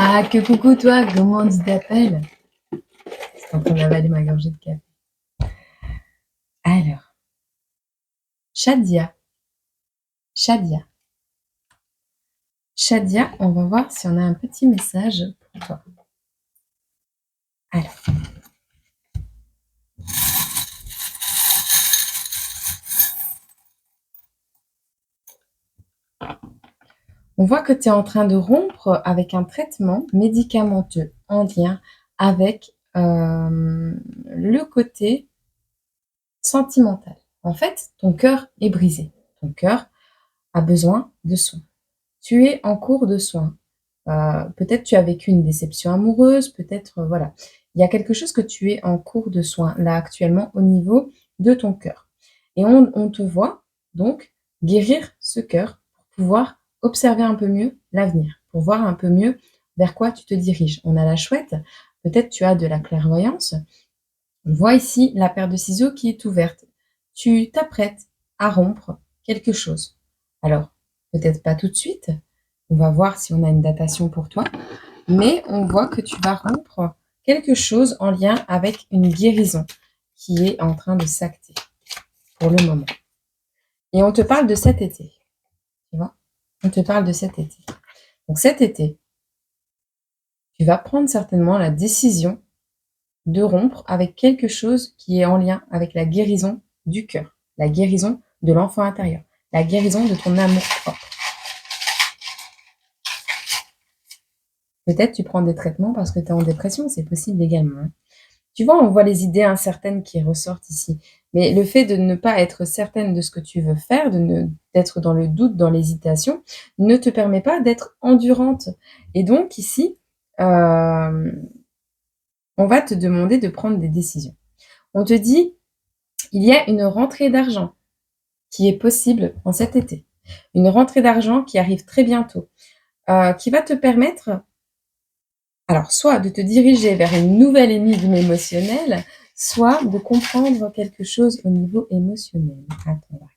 Ah, que coucou toi, comment tu t'appelles? Je suis en train d'avaler ma gorgée de café. Alors, Shadia, Shadia, Shadia, on va voir si on a un petit message pour toi. Alors, on voit que tu es en train de rompre avec un traitement médicamenteux en lien avec le côté sentimental. En fait, ton cœur est brisé. Ton cœur a besoin de soins. Tu es en cours de soins. Peut-être tu as vécu une déception amoureuse, peut-être, voilà. Il y a quelque chose que tu es en cours de soins, là, actuellement, au niveau de ton cœur. Et on te voit donc guérir ce cœur pour pouvoir observer un peu mieux l'avenir, pour voir un peu mieux vers quoi tu te diriges. On a la chouette, peut-être tu as de la clairvoyance. On voit ici la paire de ciseaux qui est ouverte. Tu t'apprêtes à rompre quelque chose. Alors, peut-être pas tout de suite. On va voir si on a une datation pour toi. Mais on voit que tu vas rompre quelque chose en lien avec une guérison qui est en train de s'acter pour le moment. Et on te parle de cet été. Tu vois? On te parle de cet été. Donc cet été, tu vas prendre certainement la décision de rompre avec quelque chose qui est en lien avec la guérison du cœur, la guérison de l'enfant intérieur, la guérison de ton amour propre. Peut-être tu prends des traitements parce que tu es en dépression, c'est possible également. Hein. Tu vois, on voit les idées incertaines qui ressortent ici. Mais le fait de ne pas être certaine de ce que tu veux faire, d'être dans le doute, dans l'hésitation, ne te permet pas d'être endurante. Et donc ici, on va te demander de prendre des décisions. On te dit, il y a une rentrée d'argent qui est possible en cet été. Une rentrée d'argent qui arrive très bientôt, qui va te permettre, alors soit de te diriger vers une nouvelle énigme émotionnelle, soit de comprendre quelque chose au niveau émotionnel. Attends, on va regarder.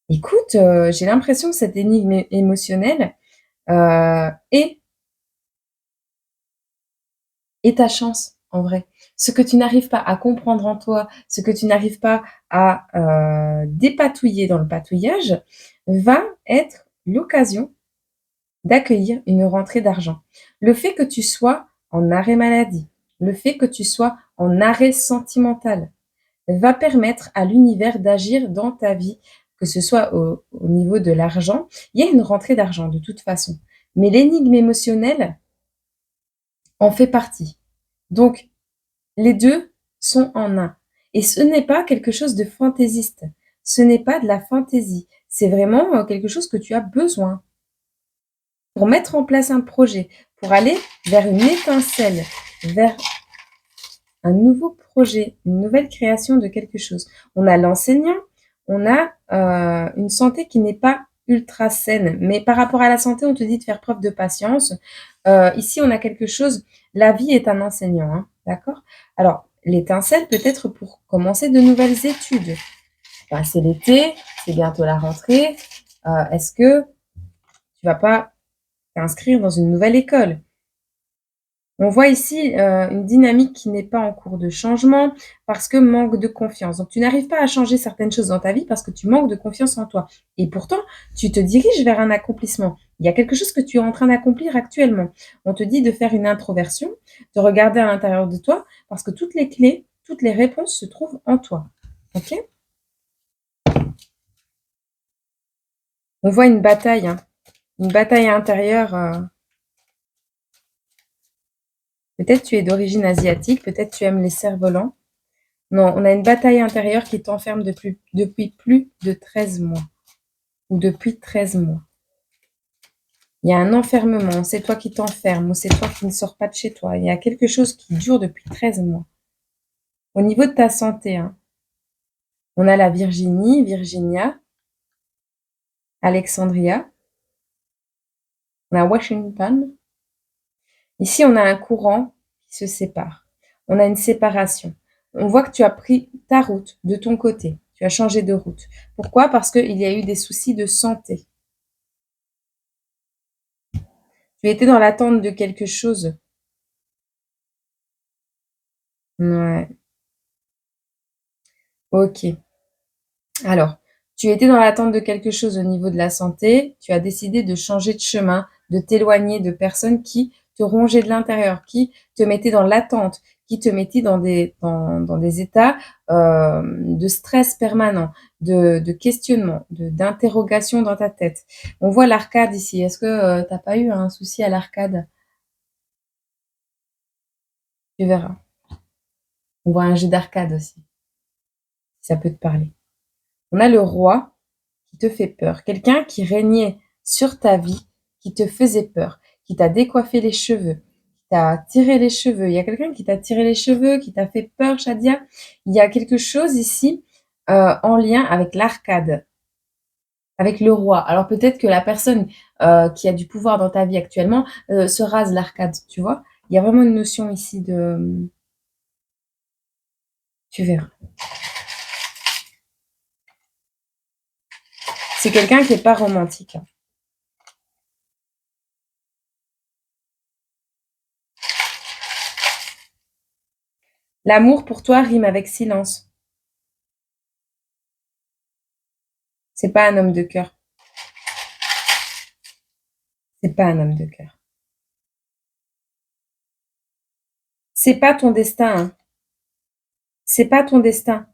Écoute, j'ai l'impression que cette énigme émotionnelle est ta chance, en vrai. Ce que tu n'arrives pas à comprendre en toi, ce que tu n'arrives pas à dépatouiller dans le patouillage, va être l'occasion d'accueillir une rentrée d'argent. Le fait que tu sois en arrêt maladie, le fait que tu sois en arrêt sentimental, va permettre à l'univers d'agir dans ta vie, que ce soit au niveau de l'argent. Il y a une rentrée d'argent de toute façon, mais l'énigme émotionnelle en fait partie. Donc, les deux sont en un. Et ce n'est pas quelque chose de fantaisiste. Ce n'est pas de la fantaisie. C'est vraiment quelque chose que tu as besoin pour mettre en place un projet, pour aller vers une étincelle, vers un nouveau projet, une nouvelle création de quelque chose. On a l'enseignant, on a une santé qui n'est pas ultra saine, mais par rapport à la santé, on te dit de faire preuve de patience. Ici, on a quelque chose, la vie est un enseignant, hein, d'accord? Alors, l'étincelle peut être pour commencer de nouvelles études. Ben, c'est l'été, c'est bientôt la rentrée. Est-ce que tu vas pas t'inscrire dans une nouvelle école? On voit ici une dynamique qui n'est pas en cours de changement parce que manque de confiance. Donc, tu n'arrives pas à changer certaines choses dans ta vie parce que tu manques de confiance en toi. Et pourtant, tu te diriges vers un accomplissement. Il y a quelque chose que tu es en train d'accomplir actuellement. On te dit de faire une introversion, de regarder à l'intérieur de toi parce que toutes les clés, toutes les réponses se trouvent en toi. OK? On voit une bataille, hein, une bataille intérieure. Peut-être tu es d'origine asiatique, peut-être tu aimes les cerfs-volants. Non, on a une bataille intérieure qui t'enferme depuis plus de 13 mois. Ou depuis 13 mois. Il y a un enfermement, c'est toi qui t'enfermes, ou c'est toi qui ne sors pas de chez toi. Il y a quelque chose qui dure depuis 13 mois. Au niveau de ta santé, hein, on a la Virginie, Virginia, Alexandria, on a Washington. Ici, on a un courant qui se sépare. On a une séparation. On voit que tu as pris ta route de ton côté. Tu as changé de route. Pourquoi? Parce qu'il y a eu des soucis de santé. Tu étais dans l'attente de quelque chose. Ouais, OK. Alors, tu étais dans l'attente de quelque chose au niveau de la santé, tu as décidé de changer de chemin, de t'éloigner de personnes qui te rongeaient de l'intérieur, qui te mettaient dans l'attente, qui te mettaient dans des états, de stress permanent, de questionnement, d'interrogation dans ta tête. On voit l'arcade ici. Est-ce que, tu pas eu un souci à l'arcade? Tu verras. On voit un jeu d'arcade aussi, si ça peut te parler. On a le roi qui te fait peur, quelqu'un qui régnait sur ta vie, qui te faisait peur, qui t'a décoiffé les cheveux, qui t'a tiré les cheveux. Il y a quelqu'un qui t'a tiré les cheveux, qui t'a fait peur, Shadia. Il y a quelque chose ici en lien avec l'arcade, avec le roi. Alors peut-être que la personne qui a du pouvoir dans ta vie actuellement se rase l'arcade, tu vois. Il y a vraiment une notion ici de... Tu verras. C'est quelqu'un qui n'est pas romantique. L'amour pour toi rime avec silence. C'est pas un homme de cœur. C'est pas un homme de cœur. C'est pas ton destin, hein. C'est pas ton destin.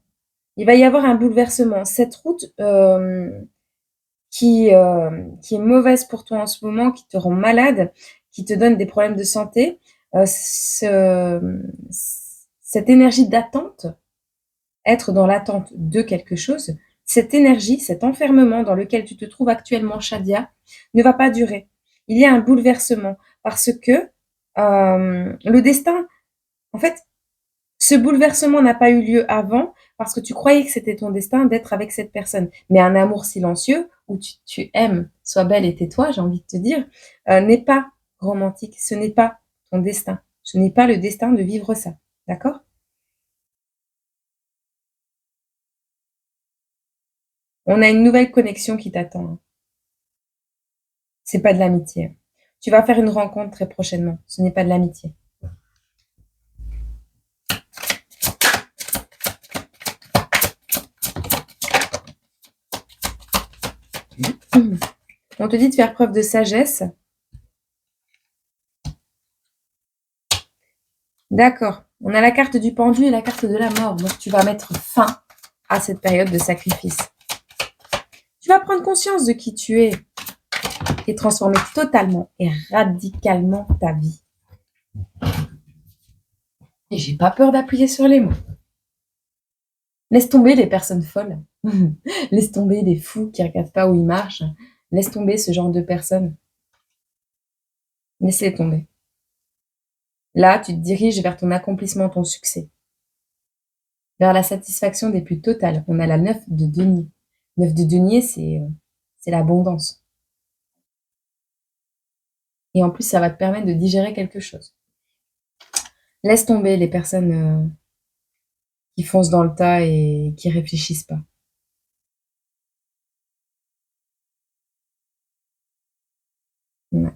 Il va y avoir un bouleversement. Cette route qui est mauvaise pour toi en ce moment, qui te rend malade, qui te donne des problèmes de santé, cette énergie d'attente, être dans l'attente de quelque chose, cette énergie, cet enfermement dans lequel tu te trouves actuellement, Shadia, ne va pas durer. Il y a un bouleversement parce que le destin, en fait, ce bouleversement n'a pas eu lieu avant parce que tu croyais que c'était ton destin d'être avec cette personne. Mais un amour silencieux où tu aimes, sois belle et tais-toi, j'ai envie de te dire, n'est pas romantique. Ce n'est pas ton destin. Ce n'est pas le destin de vivre ça. D'accord? On a une nouvelle connexion qui t'attend, hein. C'est pas de l'amitié. Tu vas faire une rencontre très prochainement. Ce n'est pas de l'amitié. On te dit de faire preuve de sagesse. D'accord. On a la carte du pendu et la carte de la mort. Donc tu vas mettre fin à cette période de sacrifice. Tu vas prendre conscience de qui tu es et transformer totalement et radicalement ta vie. Et j'ai pas peur d'appuyer sur les mots. Laisse tomber les personnes folles. Laisse tomber les fous qui regardent pas où ils marchent. Laisse tomber ce genre de personnes. Laisse-les tomber. Là, tu te diriges vers ton accomplissement, ton succès. Vers la satisfaction des plus totales. On a la 9 de denier. 9 de denier, c'est l'abondance. Et en plus, ça va te permettre de digérer quelque chose. Laisse tomber les personnes qui foncent dans le tas et qui réfléchissent pas. Ouais.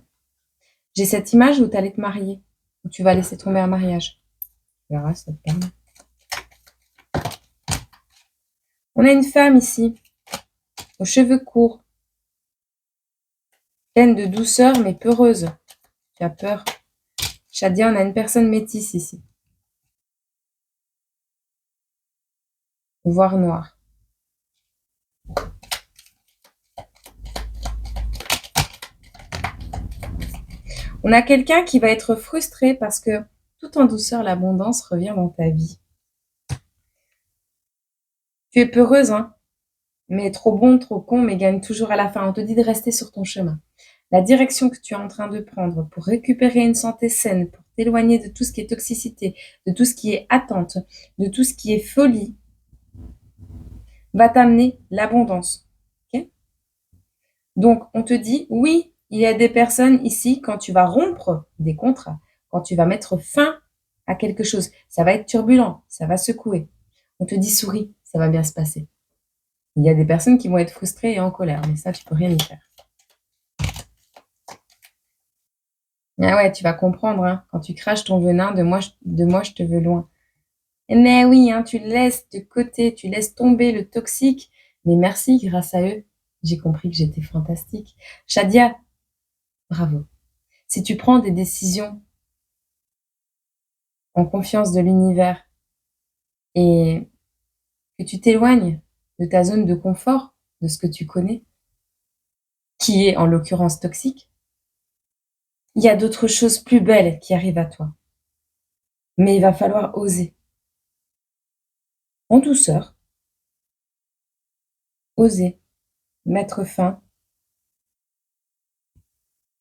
J'ai cette image où tu allais te marier, où tu vas laisser tomber un mariage. Tu verras, ça te permet. On a une femme ici, aux cheveux courts, pleine de douceur mais peureuse. Tu as peur. Shadia, on a une personne métisse ici, voire noire. On a quelqu'un qui va être frustré parce que tout en douceur, l'abondance revient dans ta vie. Tu es peureuse, hein, mais trop bon, trop con, mais gagne toujours à la fin. On te dit de rester sur ton chemin. La direction que tu es en train de prendre pour récupérer une santé saine, pour t'éloigner de tout ce qui est toxicité, de tout ce qui est attente, de tout ce qui est folie, va t'amener l'abondance. Okay? Donc, on te dit, oui, il y a des personnes ici, quand tu vas rompre des contrats, quand tu vas mettre fin à quelque chose, ça va être turbulent, ça va secouer. On te dit, souris, ça va bien se passer. Il y a des personnes qui vont être frustrées et en colère, mais ça, tu peux rien y faire. Ah ouais, tu vas comprendre, hein, quand tu craches ton venin, de moi je te veux loin. Mais oui, hein, tu laisses de côté, tu laisses tomber le toxique, mais merci, grâce à eux, j'ai compris que j'étais fantastique. Shadia, bravo. Si tu prends des décisions en confiance de l'univers et que tu t'éloignes de ta zone de confort, de ce que tu connais, qui est en l'occurrence toxique, il y a d'autres choses plus belles qui arrivent à toi. Mais il va falloir oser, en douceur, oser mettre fin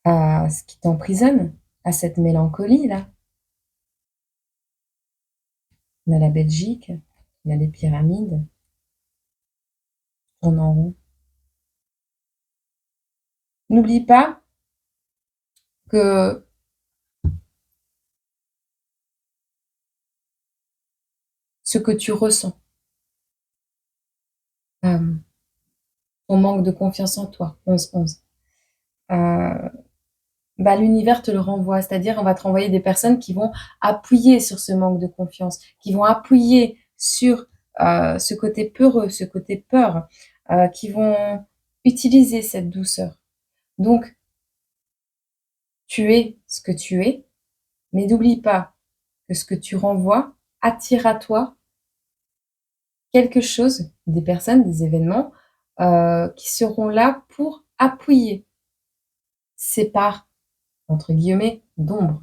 à ce qui t'emprisonne, à cette mélancolie-là. On a la Belgique, il y a les pyramides, on en rond. N'oublie pas que ce que tu ressens, ton manque de confiance en toi, 11-11, bah, l'univers te le renvoie. C'est-à-dire, on va te renvoyer des personnes qui vont appuyer sur ce manque de confiance, qui vont appuyer sur ce côté peureux, ce côté peur, qui vont utiliser cette douceur. Donc, tu es ce que tu es, mais n'oublie pas que ce que tu renvoies attire à toi quelque chose, des personnes, des événements qui seront là pour appuyer ces parts, entre guillemets, d'ombre.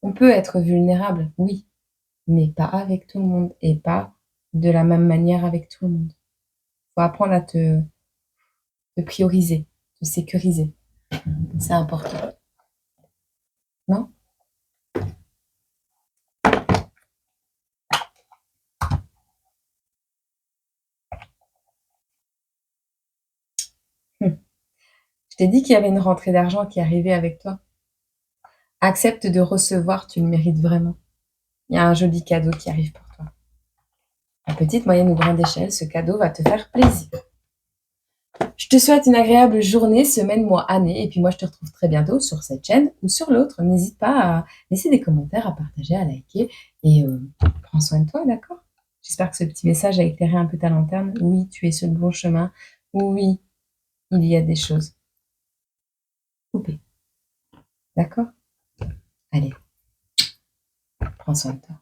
On peut être vulnérable, oui, mais pas avec tout le monde et pas de la même manière avec tout le monde. Faut apprendre à te prioriser, te sécuriser. C'est important, non? Mmh. Je t'ai dit qu'il y avait une rentrée d'argent qui arrivait avec toi. Accepte de recevoir, tu le mérites vraiment. Il y a un joli cadeau qui arrive pour toi. À petite, moyenne ou grande échelle, ce cadeau va te faire plaisir. Je te souhaite une agréable journée, semaine, mois, année, et puis moi je te retrouve très bientôt sur cette chaîne ou sur l'autre. N'hésite pas à laisser des commentaires, à partager, à liker, et prends soin de toi, d'accord? J'espère que ce petit message a éclairé un peu ta lanterne. Oui, tu es sur le bon chemin. Oui, il y a des choses coupées, d'accord? Allez, prends soin de toi.